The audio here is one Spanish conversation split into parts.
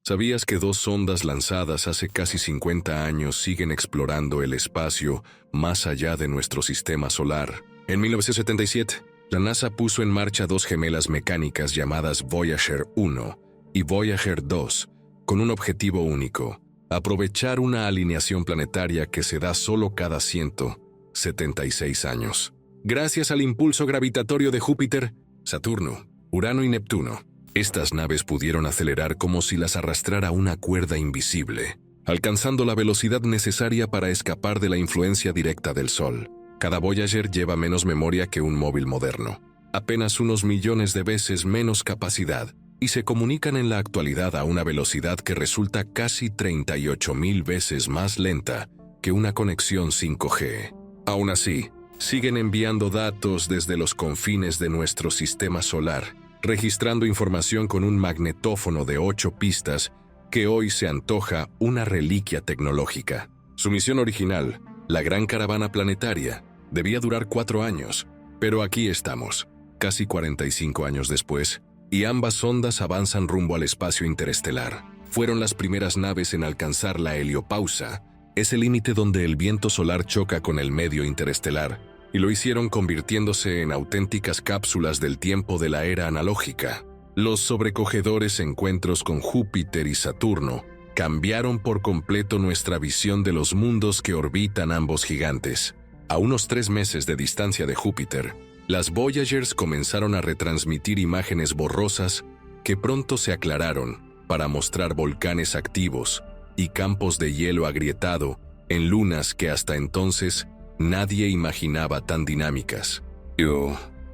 ¿Sabías que dos sondas lanzadas hace casi 50 años siguen explorando el espacio más allá de nuestro sistema solar? En 1977, la NASA puso en marcha dos gemelas mecánicas llamadas Voyager 1 y Voyager 2, con un objetivo único: aprovechar una alineación planetaria que se da solo cada 176 años. Gracias al impulso gravitatorio de Júpiter, Saturno, Urano y Neptuno, estas naves pudieron acelerar como si las arrastrara una cuerda invisible, alcanzando la velocidad necesaria para escapar de la influencia directa del Sol. Cada Voyager lleva menos memoria que un móvil moderno, apenas unos millones de veces menos capacidad, y se comunican en la actualidad a una velocidad que resulta casi 38.000 veces más lenta que una conexión 5G. Aún así, siguen enviando datos desde los confines de nuestro sistema solar, registrando información con un magnetófono de 8 pistas que hoy se antoja una reliquia tecnológica. Su misión original, la Gran Caravana Planetaria, debía durar 4 años, pero aquí estamos, casi 45 años después, y ambas sondas avanzan rumbo al espacio interestelar. Fueron las primeras naves en alcanzar la heliopausa, ese límite donde el viento solar choca con el medio interestelar, y lo hicieron convirtiéndose en auténticas cápsulas del tiempo de la era analógica. Los sobrecogedores encuentros con Júpiter y Saturno cambiaron por completo nuestra visión de los mundos que orbitan ambos gigantes. A unos 3 meses de distancia de Júpiter, las Voyagers comenzaron a retransmitir imágenes borrosas que pronto se aclararon para mostrar volcanes activos y campos de hielo agrietado en lunas que hasta entonces nadie imaginaba tan dinámicas.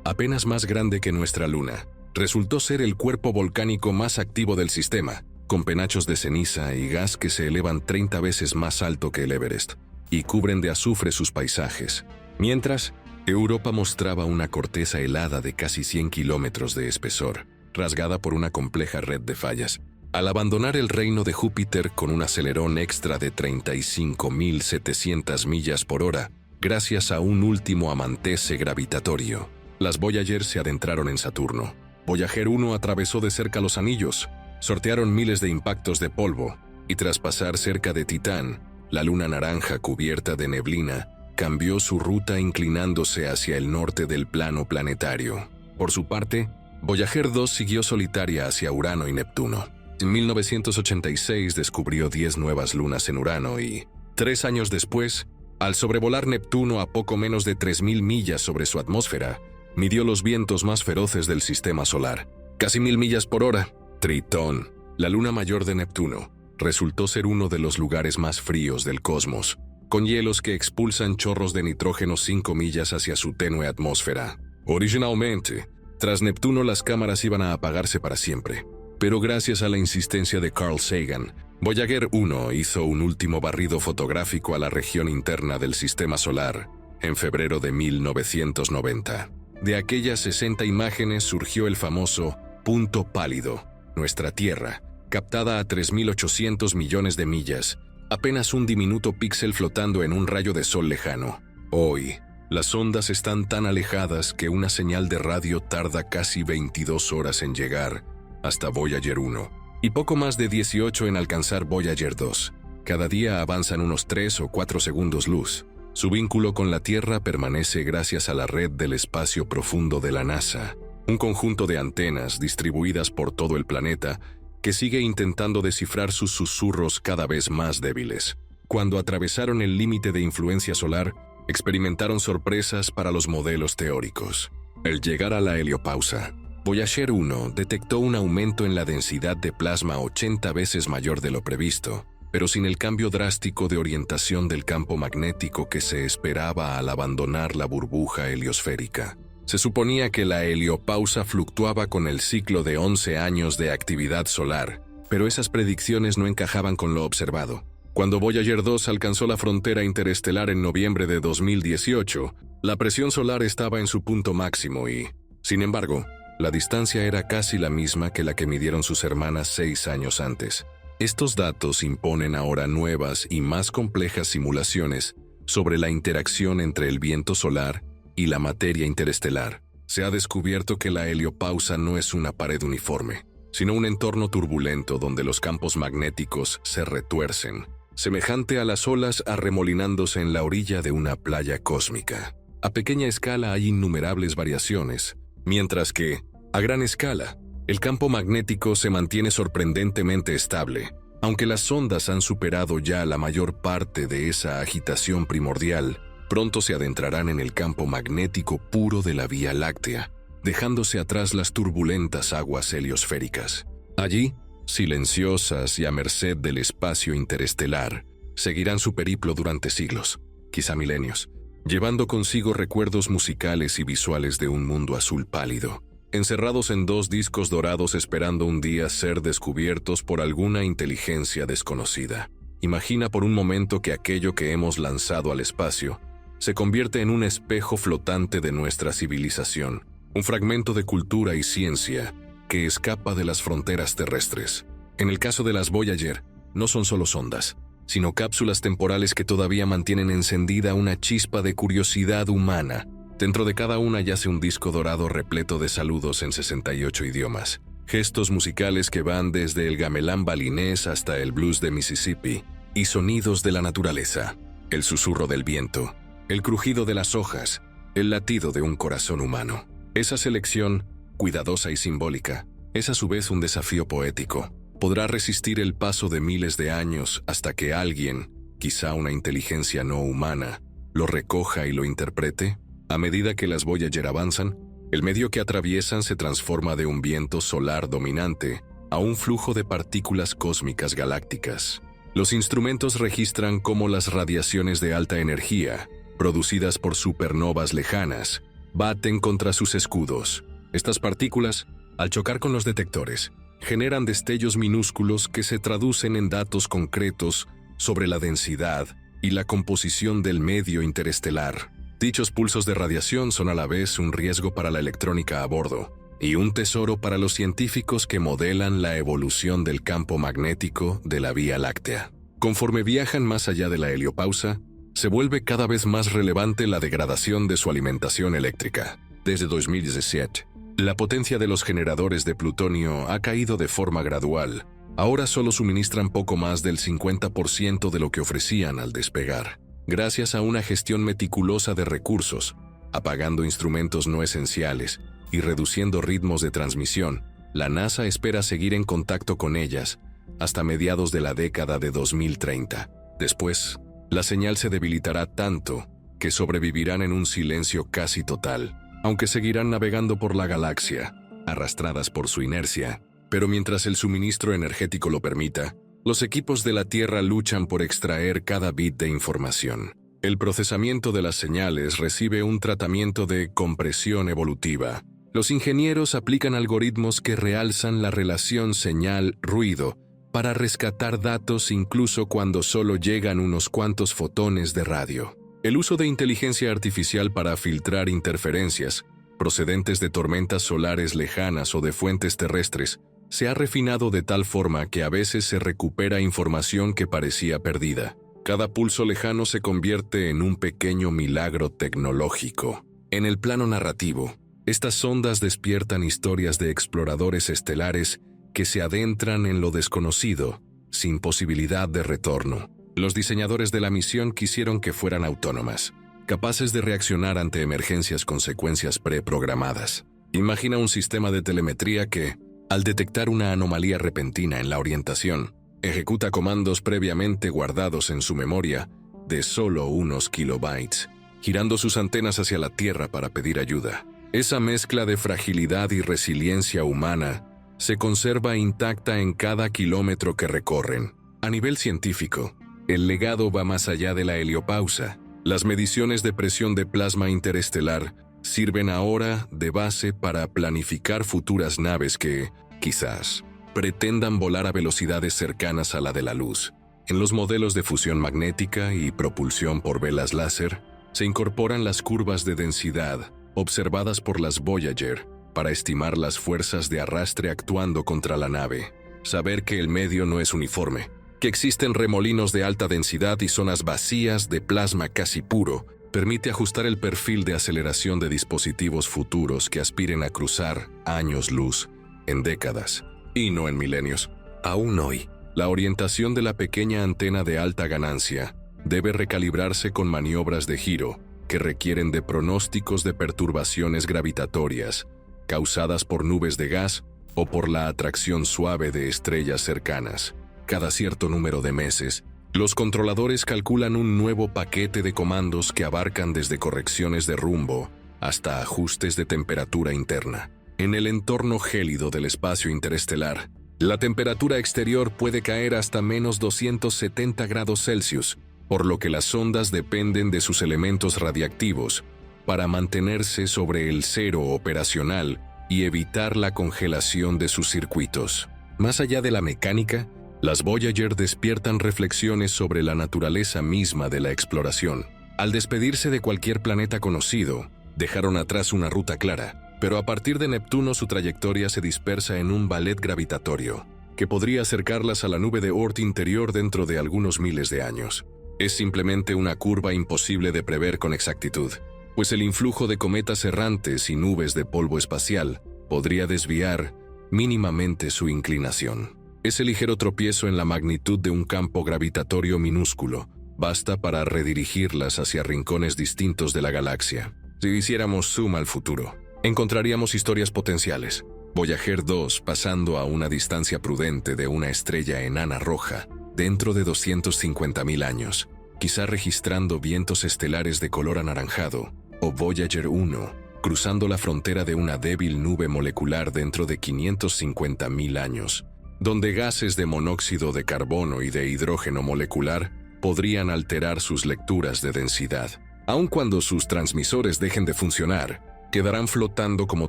Apenas más grande que nuestra luna, resultó ser el cuerpo volcánico más activo del sistema, con penachos de ceniza y gas que se elevan 30 veces más alto que el Everest, y cubren de azufre sus paisajes. Mientras, Europa mostraba una corteza helada de casi 100 kilómetros de espesor, rasgada por una compleja red de fallas. Al abandonar el reino de Júpiter con un acelerón extra de 35.700 millas por hora, gracias a un último amantece gravitatorio, las Voyager se adentraron en Saturno. Voyager 1 atravesó de cerca los anillos, sortearon miles de impactos de polvo, y tras pasar cerca de Titán, la luna naranja cubierta de neblina, cambió su ruta inclinándose hacia el norte del plano planetario. Por su parte, Voyager 2 siguió solitaria hacia Urano y Neptuno. En 1986 descubrió 10 nuevas lunas en Urano y, 3 años después, al sobrevolar Neptuno a poco menos de 3.000 millas sobre su atmósfera, midió los vientos más feroces del sistema solar. Casi 1.000 millas por hora. Tritón, la luna mayor de Neptuno, resultó ser uno de los lugares más fríos del cosmos, con hielos que expulsan chorros de nitrógeno 5 millas hacia su tenue atmósfera. Originalmente, tras Neptuno las cámaras iban a apagarse para siempre, pero gracias a la insistencia de Carl Sagan, Voyager 1 hizo un último barrido fotográfico a la región interna del sistema solar en febrero de 1990. De aquellas 60 imágenes surgió el famoso punto pálido, nuestra Tierra, captada a 3.800 millones de millas, apenas un diminuto píxel flotando en un rayo de sol lejano. Hoy, las ondas están tan alejadas que una señal de radio tarda casi 22 horas en llegar hasta Voyager 1, y poco más de 18 en alcanzar Voyager 2. Cada día avanzan unos 3 o 4 segundos luz. Su vínculo con la Tierra permanece gracias a la red del espacio profundo de la NASA, un conjunto de antenas distribuidas por todo el planeta que sigue intentando descifrar sus susurros cada vez más débiles. Cuando atravesaron el límite de influencia solar, experimentaron sorpresas para los modelos teóricos. Al llegar a la heliopausa, Voyager 1 detectó un aumento en la densidad de plasma 80 veces mayor de lo previsto, pero sin el cambio drástico de orientación del campo magnético que se esperaba al abandonar la burbuja heliosférica. Se suponía que la heliopausa fluctuaba con el ciclo de 11 años de actividad solar, pero esas predicciones no encajaban con lo observado. Cuando Voyager 2 alcanzó la frontera interestelar en noviembre de 2018, la presión solar estaba en su punto máximo y, sin embargo, la distancia era casi la misma que la que midieron sus hermanas 6 años antes. Estos datos imponen ahora nuevas y más complejas simulaciones sobre la interacción entre el viento solar y la materia interestelar. Se ha descubierto que la heliopausa no es una pared uniforme, sino un entorno turbulento donde los campos magnéticos se retuercen, semejante a las olas arremolinándose en la orilla de una playa cósmica. A pequeña escala hay innumerables variaciones, mientras que, a gran escala, el campo magnético se mantiene sorprendentemente estable, aunque las sondas han superado ya la mayor parte de esa agitación primordial. Pronto se adentrarán en el campo magnético puro de la Vía Láctea, dejándose atrás las turbulentas aguas heliosféricas. Allí, silenciosas y a merced del espacio interestelar, seguirán su periplo durante siglos, quizá milenios, llevando consigo recuerdos musicales y visuales de un mundo azul pálido, encerrados en 2 discos dorados esperando un día ser descubiertos por alguna inteligencia desconocida. Imagina por un momento que aquello que hemos lanzado al espacio se convierte en un espejo flotante de nuestra civilización, un fragmento de cultura y ciencia que escapa de las fronteras terrestres. En el caso de las Voyager, no son solo sondas, sino cápsulas temporales que todavía mantienen encendida una chispa de curiosidad humana. Dentro de cada una yace un disco dorado repleto de saludos en 68 idiomas, gestos musicales que van desde el gamelán balinés hasta el blues de Mississippi, y sonidos de la naturaleza, el susurro del viento, el crujido de las hojas, el latido de un corazón humano. Esa selección, cuidadosa y simbólica, es a su vez un desafío poético. ¿Podrá resistir el paso de miles de años hasta que alguien, quizá una inteligencia no humana, lo recoja y lo interprete? A medida que las Voyager avanzan, el medio que atraviesan se transforma de un viento solar dominante a un flujo de partículas cósmicas galácticas. Los instrumentos registran cómo las radiaciones de alta energía, producidas por supernovas lejanas, baten contra sus escudos. Estas partículas, al chocar con los detectores, generan destellos minúsculos que se traducen en datos concretos sobre la densidad y la composición del medio interestelar. Dichos pulsos de radiación son a la vez un riesgo para la electrónica a bordo y un tesoro para los científicos que modelan la evolución del campo magnético de la Vía Láctea. Conforme viajan más allá de la heliopausa, se vuelve cada vez más relevante la degradación de su alimentación eléctrica. Desde 2017, la potencia de los generadores de plutonio ha caído de forma gradual. Ahora solo suministran poco más del 50% de lo que ofrecían al despegar, gracias a una gestión meticulosa de recursos, apagando instrumentos no esenciales y reduciendo ritmos de transmisión. La NASA espera seguir en contacto con ellas hasta mediados de la década de 2030. Después, la señal se debilitará tanto que sobrevivirán en un silencio casi total, aunque seguirán navegando por la galaxia, arrastradas por su inercia. Pero mientras el suministro energético lo permita, los equipos de la Tierra luchan por extraer cada bit de información. El procesamiento de las señales recibe un tratamiento de compresión evolutiva. Los ingenieros aplican algoritmos que realzan la relación señal-ruido para rescatar datos incluso cuando solo llegan unos cuantos fotones de radio. El uso de inteligencia artificial para filtrar interferencias procedentes de tormentas solares lejanas o de fuentes terrestres se ha refinado de tal forma que a veces se recupera información que parecía perdida. Cada pulso lejano se convierte en un pequeño milagro tecnológico. En el plano narrativo, estas sondas despiertan historias de exploradores estelares que se adentran en lo desconocido, sin posibilidad de retorno. Los diseñadores de la misión quisieron que fueran autónomas, capaces de reaccionar ante emergencias con secuencias preprogramadas. Imagina un sistema de telemetría que, al detectar una anomalía repentina en la orientación, ejecuta comandos previamente guardados en su memoria de solo unos kilobytes, girando sus antenas hacia la Tierra para pedir ayuda. Esa mezcla de fragilidad y resiliencia humana se conserva intacta en cada kilómetro que recorren. A nivel científico, el legado va más allá de la heliopausa. Las mediciones de presión de plasma interestelar sirven ahora de base para planificar futuras naves que, quizás, pretendan volar a velocidades cercanas a la de la luz. En los modelos de fusión magnética y propulsión por velas láser, se incorporan las curvas de densidad observadas por las Voyager para estimar las fuerzas de arrastre actuando contra la nave. Saber que el medio no es uniforme, que existen remolinos de alta densidad y zonas vacías de plasma casi puro, permite ajustar el perfil de aceleración de dispositivos futuros que aspiren a cruzar años luz en décadas. y no en milenios. Aún hoy, la orientación de la pequeña antena de alta ganancia debe recalibrarse con maniobras de giro que requieren de pronósticos de perturbaciones gravitatorias causadas por nubes de gas o por la atracción suave de estrellas cercanas. Cada cierto número de meses, los controladores calculan un nuevo paquete de comandos que abarcan desde correcciones de rumbo hasta ajustes de temperatura interna. En el entorno gélido del espacio interestelar, la temperatura exterior puede caer hasta menos 270 grados Celsius, por lo que las sondas dependen de sus elementos radiactivos para mantenerse sobre el cero operacional y evitar la congelación de sus circuitos. Más allá de la mecánica, las Voyager despiertan reflexiones sobre la naturaleza misma de la exploración. Al despedirse de cualquier planeta conocido, dejaron atrás una ruta clara, pero a partir de Neptuno su trayectoria se dispersa en un ballet gravitatorio, que podría acercarlas a la nube de Oort interior dentro de algunos miles de años. Es simplemente una curva imposible de prever con exactitud, pues el influjo de cometas errantes y nubes de polvo espacial podría desviar mínimamente su inclinación. Ese ligero tropiezo en la magnitud de un campo gravitatorio minúsculo basta para redirigirlas hacia rincones distintos de la galaxia. Si hiciéramos zoom al futuro, encontraríamos historias potenciales. Voyager 2 pasando a una distancia prudente de una estrella enana roja dentro de 250.000 años, quizá registrando vientos estelares de color anaranjado, o Voyager 1 cruzando la frontera de una débil nube molecular dentro de 550.000 años, donde gases de monóxido de carbono y de hidrógeno molecular podrían alterar sus lecturas de densidad. Aun cuando sus transmisores dejen de funcionar, quedarán flotando como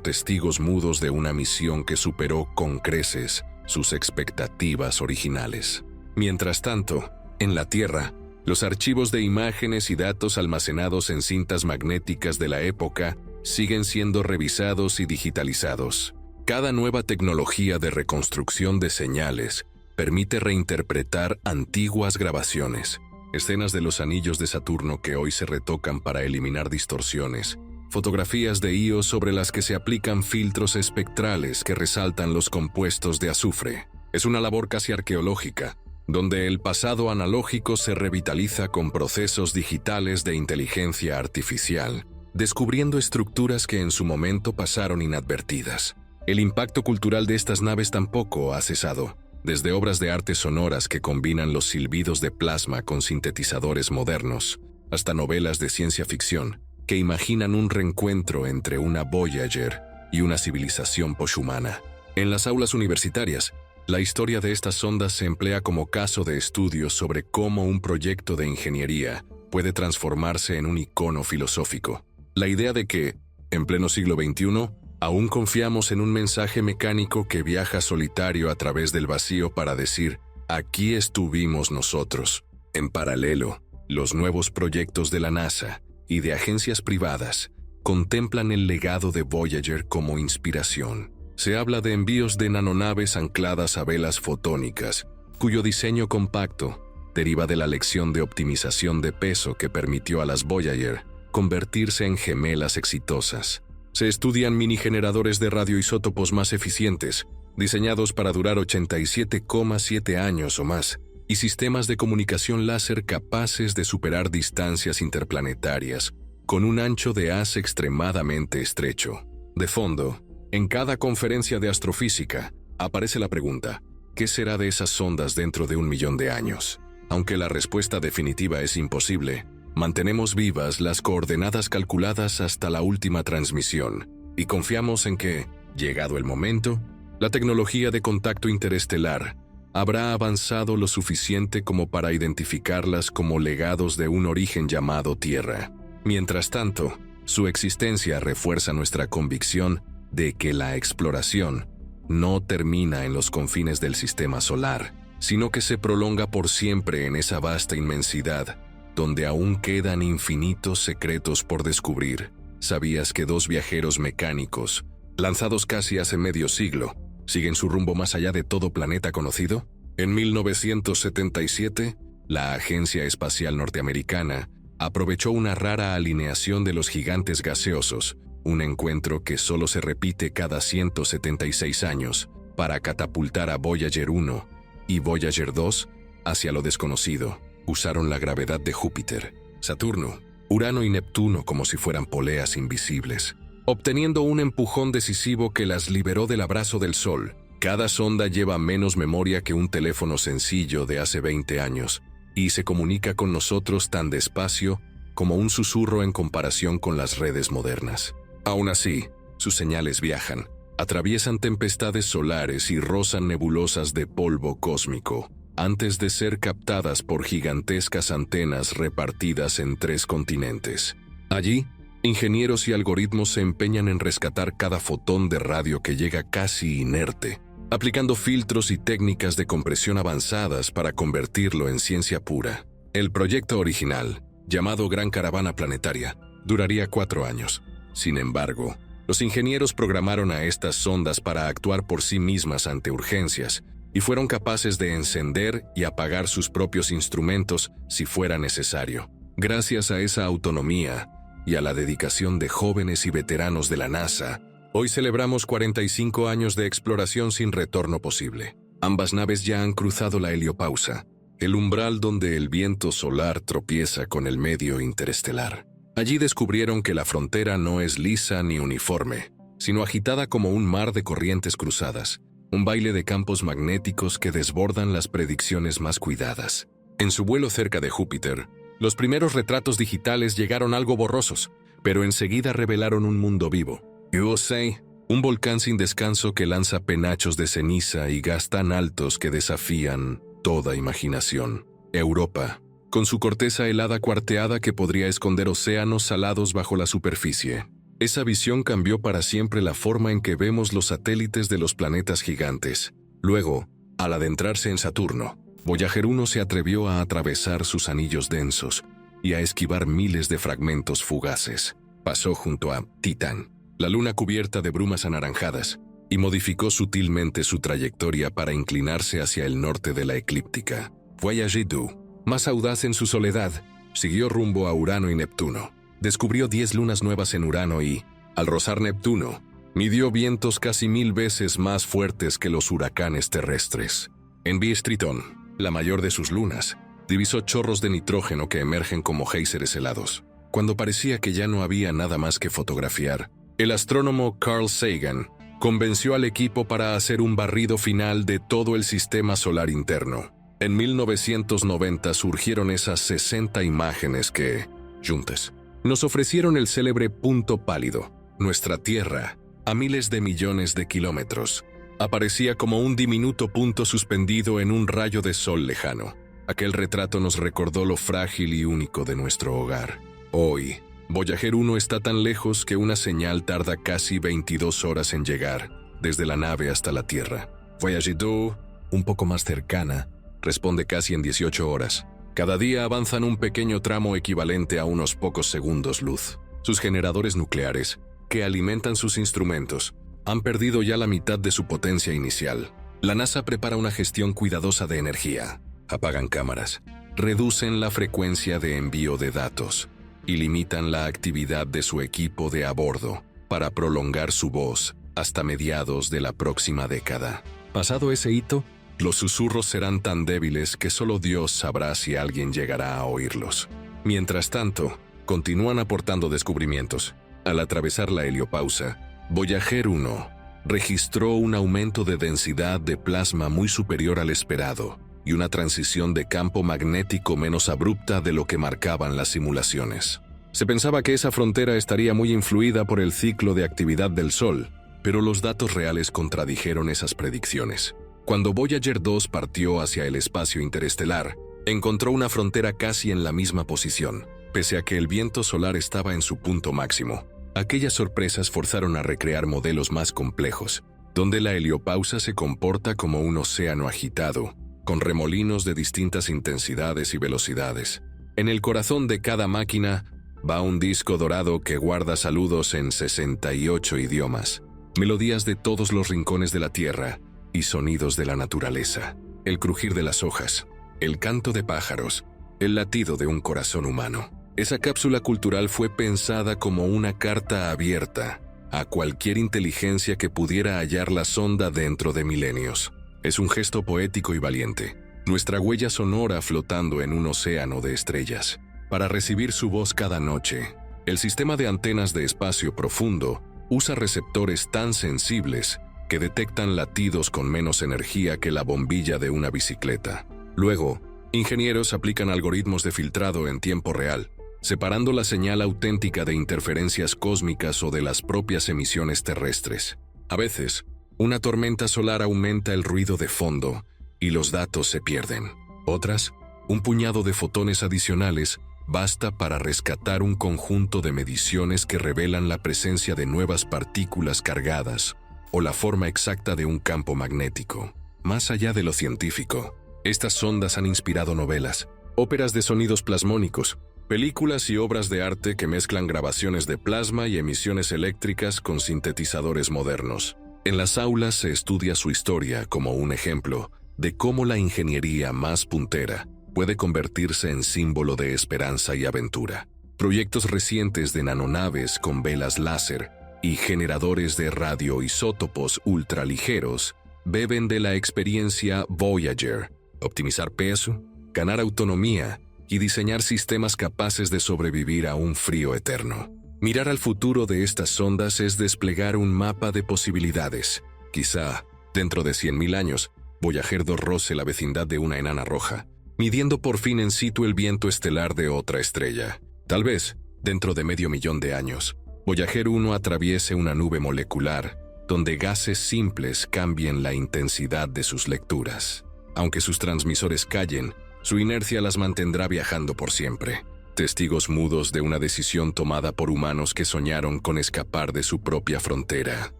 testigos mudos de una misión que superó con creces sus expectativas originales. Mientras tanto, en la Tierra, los archivos de imágenes y datos almacenados en cintas magnéticas de la época siguen siendo revisados y digitalizados. Cada nueva tecnología de reconstrucción de señales permite reinterpretar antiguas grabaciones, escenas de los anillos de Saturno que hoy se retocan para eliminar distorsiones, fotografías de Io sobre las que se aplican filtros espectrales que resaltan los compuestos de azufre. Es una labor casi arqueológica, donde el pasado analógico se revitaliza con procesos digitales de inteligencia artificial, descubriendo estructuras que en su momento pasaron inadvertidas. El impacto cultural de estas naves tampoco ha cesado, desde obras de arte sonoras que combinan los silbidos de plasma con sintetizadores modernos, hasta novelas de ciencia ficción que imaginan un reencuentro entre una Voyager y una civilización poshumana. En las aulas universitarias, la historia de estas sondas se emplea como caso de estudio sobre cómo un proyecto de ingeniería puede transformarse en un icono filosófico. La idea de que, en pleno siglo XXI, aún confiamos en un mensaje mecánico que viaja solitario a través del vacío para decir, aquí estuvimos nosotros. En paralelo, los nuevos proyectos de la NASA y de agencias privadas contemplan el legado de Voyager como inspiración. Se habla de envíos de nanonaves ancladas a velas fotónicas, cuyo diseño compacto deriva de la lección de optimización de peso que permitió a las Voyager convertirse en gemelas exitosas. Se estudian minigeneradores de radioisótopos más eficientes, diseñados para durar 87,7 años o más, y sistemas de comunicación láser capaces de superar distancias interplanetarias con un ancho de haz extremadamente estrecho. De fondo, en cada conferencia de astrofísica aparece la pregunta, ¿qué será de esas sondas dentro de 1 millón de años? Aunque la respuesta definitiva es imposible, mantenemos vivas las coordenadas calculadas hasta la última transmisión y confiamos en que, llegado el momento, la tecnología de contacto interestelar habrá avanzado lo suficiente como para identificarlas como legados de un origen llamado Tierra. Mientras tanto, su existencia refuerza nuestra convicción de que la exploración no termina en los confines del sistema solar, sino que se prolonga por siempre en esa vasta inmensidad, donde aún quedan infinitos secretos por descubrir. ¿Sabías que 2 viajeros mecánicos, lanzados casi hace medio siglo, siguen su rumbo más allá de todo planeta conocido? En 1977, la Agencia Espacial Norteamericana aprovechó una rara alineación de los gigantes gaseosos, un encuentro que solo se repite cada 176 años, para catapultar a Voyager 1 y Voyager 2 hacia lo desconocido. Usaron la gravedad de Júpiter, Saturno, Urano y Neptuno como si fueran poleas invisibles, obteniendo un empujón decisivo que las liberó del abrazo del Sol. Cada sonda lleva menos memoria que un teléfono sencillo de hace 20 años y se comunica con nosotros tan despacio como un susurro en comparación con las redes modernas. Aún así, sus señales viajan, atraviesan tempestades solares y rozan nebulosas de polvo cósmico, antes de ser captadas por gigantescas antenas repartidas en 3 continentes. Allí, ingenieros y algoritmos se empeñan en rescatar cada fotón de radio que llega casi inerte, aplicando filtros y técnicas de compresión avanzadas para convertirlo en ciencia pura. El proyecto original, llamado Gran Caravana Planetaria, duraría 4 años. Sin embargo, los ingenieros programaron a estas sondas para actuar por sí mismas ante urgencias y fueron capaces de encender y apagar sus propios instrumentos si fuera necesario. Gracias a esa autonomía y a la dedicación de jóvenes y veteranos de la NASA, hoy celebramos 45 años de exploración sin retorno posible. Ambas naves ya han cruzado la heliopausa, el umbral donde el viento solar tropieza con el medio interestelar. Allí descubrieron que la frontera no es lisa ni uniforme, sino agitada como un mar de corrientes cruzadas, un baile de campos magnéticos que desbordan las predicciones más cuidadas. En su vuelo cerca de Júpiter, los primeros retratos digitales llegaron algo borrosos, pero enseguida revelaron un mundo vivo. USA, un volcán sin descanso que lanza penachos de ceniza y gas tan altos que desafían toda imaginación. Europa, con su corteza helada cuarteada que podría esconder océanos salados bajo la superficie. Esa visión cambió para siempre la forma en que vemos los satélites de los planetas gigantes. Luego, al adentrarse en Saturno, Voyager 1 se atrevió a atravesar sus anillos densos y a esquivar miles de fragmentos fugaces. Pasó junto a Titán, la luna cubierta de brumas anaranjadas, y modificó sutilmente su trayectoria para inclinarse hacia el norte de la eclíptica. Voyager 2, más audaz en su soledad, siguió rumbo a Urano y Neptuno. Descubrió 10 lunas nuevas en Urano y, al rozar Neptuno, midió vientos casi 1000 veces más fuertes que los huracanes terrestres. En Bistritón, la mayor de sus lunas, divisó chorros de nitrógeno que emergen como géiseres helados. Cuando parecía que ya no había nada más que fotografiar, el astrónomo Carl Sagan convenció al equipo para hacer un barrido final de todo el sistema solar interno. En 1990 surgieron esas 60 imágenes que, juntas, nos ofrecieron el célebre punto pálido. Nuestra Tierra, a miles de millones de kilómetros, aparecía como un diminuto punto suspendido en un rayo de sol lejano. Aquel retrato nos recordó lo frágil y único de nuestro hogar. Hoy, Voyager 1 está tan lejos que una señal tarda casi 22 horas en llegar, desde la nave hasta la Tierra. Voyager 2, un poco más cercana, responde casi en 18 horas. Cada día avanzan un pequeño tramo equivalente a unos pocos segundos luz. Sus generadores nucleares, que alimentan sus instrumentos, han perdido ya la mitad de su potencia inicial. La NASA prepara una gestión cuidadosa de energía. Apagan cámaras, reducen la frecuencia de envío de datos y limitan la actividad de su equipo de a bordo para prolongar su voz hasta mediados de la próxima década. Pasado ese hito, los susurros serán tan débiles que solo Dios sabrá si alguien llegará a oírlos. Mientras tanto, continúan aportando descubrimientos. Al atravesar la heliopausa, Voyager 1 registró un aumento de densidad de plasma muy superior al esperado y una transición de campo magnético menos abrupta de lo que marcaban las simulaciones. Se pensaba que esa frontera estaría muy influida por el ciclo de actividad del Sol, pero los datos reales contradijeron esas predicciones. Cuando Voyager 2 partió hacia el espacio interestelar, encontró una frontera casi en la misma posición, pese a que el viento solar estaba en su punto máximo. Aquellas sorpresas forzaron a recrear modelos más complejos, donde la heliopausa se comporta como un océano agitado, con remolinos de distintas intensidades y velocidades. En el corazón de cada máquina va un disco dorado que guarda saludos en 68 idiomas, melodías de todos los rincones de la Tierra y sonidos de la naturaleza, el crujir de las hojas, el canto de pájaros, el latido de un corazón humano. Esa cápsula cultural fue pensada como una carta abierta a cualquier inteligencia que pudiera hallar la sonda dentro de milenios. Es un gesto poético y valiente, nuestra huella sonora flotando en un océano de estrellas. Para recibir su voz cada noche, el sistema de antenas de espacio profundo usa receptores tan sensibles que detectan latidos con menos energía que la bombilla de una bicicleta. Luego, ingenieros aplican algoritmos de filtrado en tiempo real, separando la señal auténtica de interferencias cósmicas o de las propias emisiones terrestres. A veces, una tormenta solar aumenta el ruido de fondo y los datos se pierden. Otras, un puñado de fotones adicionales basta para rescatar un conjunto de mediciones que revelan la presencia de nuevas partículas cargadas o la forma exacta de un campo magnético. Más allá de lo científico, estas sondas han inspirado novelas, óperas de sonidos plasmónicos, películas y obras de arte que mezclan grabaciones de plasma y emisiones eléctricas con sintetizadores modernos. En las aulas se estudia su historia como un ejemplo de cómo la ingeniería más puntera puede convertirse en símbolo de esperanza y aventura. Proyectos recientes de nanonaves con velas láser y generadores de radioisótopos ultraligeros beben de la experiencia Voyager: optimizar peso, ganar autonomía y diseñar sistemas capaces de sobrevivir a un frío eterno. Mirar al futuro de estas sondas es desplegar un mapa de posibilidades. Quizá, dentro de 100.000 años, Voyager 2 roce la vecindad de una enana roja, midiendo por fin in situ el viento estelar de otra estrella. Tal vez, dentro de 500.000 de años, Voyager 1 atraviese una nube molecular donde gases simples cambien la intensidad de sus lecturas. Aunque sus transmisores callen, su inercia las mantendrá viajando por siempre, testigos mudos de una decisión tomada por humanos que soñaron con escapar de su propia frontera.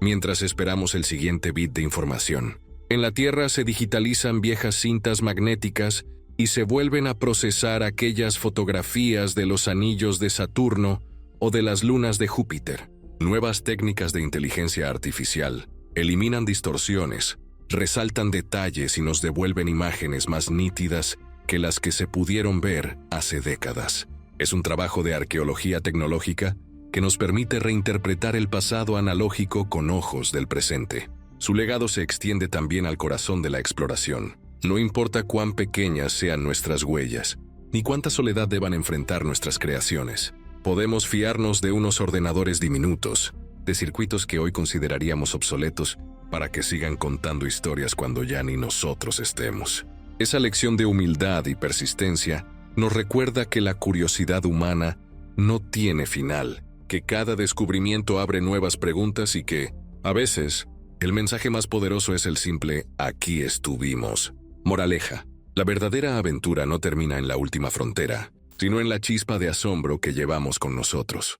Mientras esperamos el siguiente bit de información, en la Tierra se digitalizan viejas cintas magnéticas y se vuelven a procesar aquellas fotografías de los anillos de Saturno o de las lunas de Júpiter. Nuevas técnicas de inteligencia artificial eliminan distorsiones, resaltan detalles y nos devuelven imágenes más nítidas que las que se pudieron ver hace décadas. Es un trabajo de arqueología tecnológica que nos permite reinterpretar el pasado analógico con ojos del presente. Su legado se extiende también al corazón de la exploración. No importa cuán pequeñas sean nuestras huellas, ni cuánta soledad deban enfrentar nuestras creaciones. Podemos fiarnos de unos ordenadores diminutos, de circuitos que hoy consideraríamos obsoletos, para que sigan contando historias cuando ya ni nosotros estemos. Esa lección de humildad y persistencia nos recuerda que la curiosidad humana no tiene final, que cada descubrimiento abre nuevas preguntas y que, a veces, el mensaje más poderoso es el simple «aquí estuvimos». Moraleja: la verdadera aventura no termina en la última frontera, sino en la chispa de asombro que llevamos con nosotros.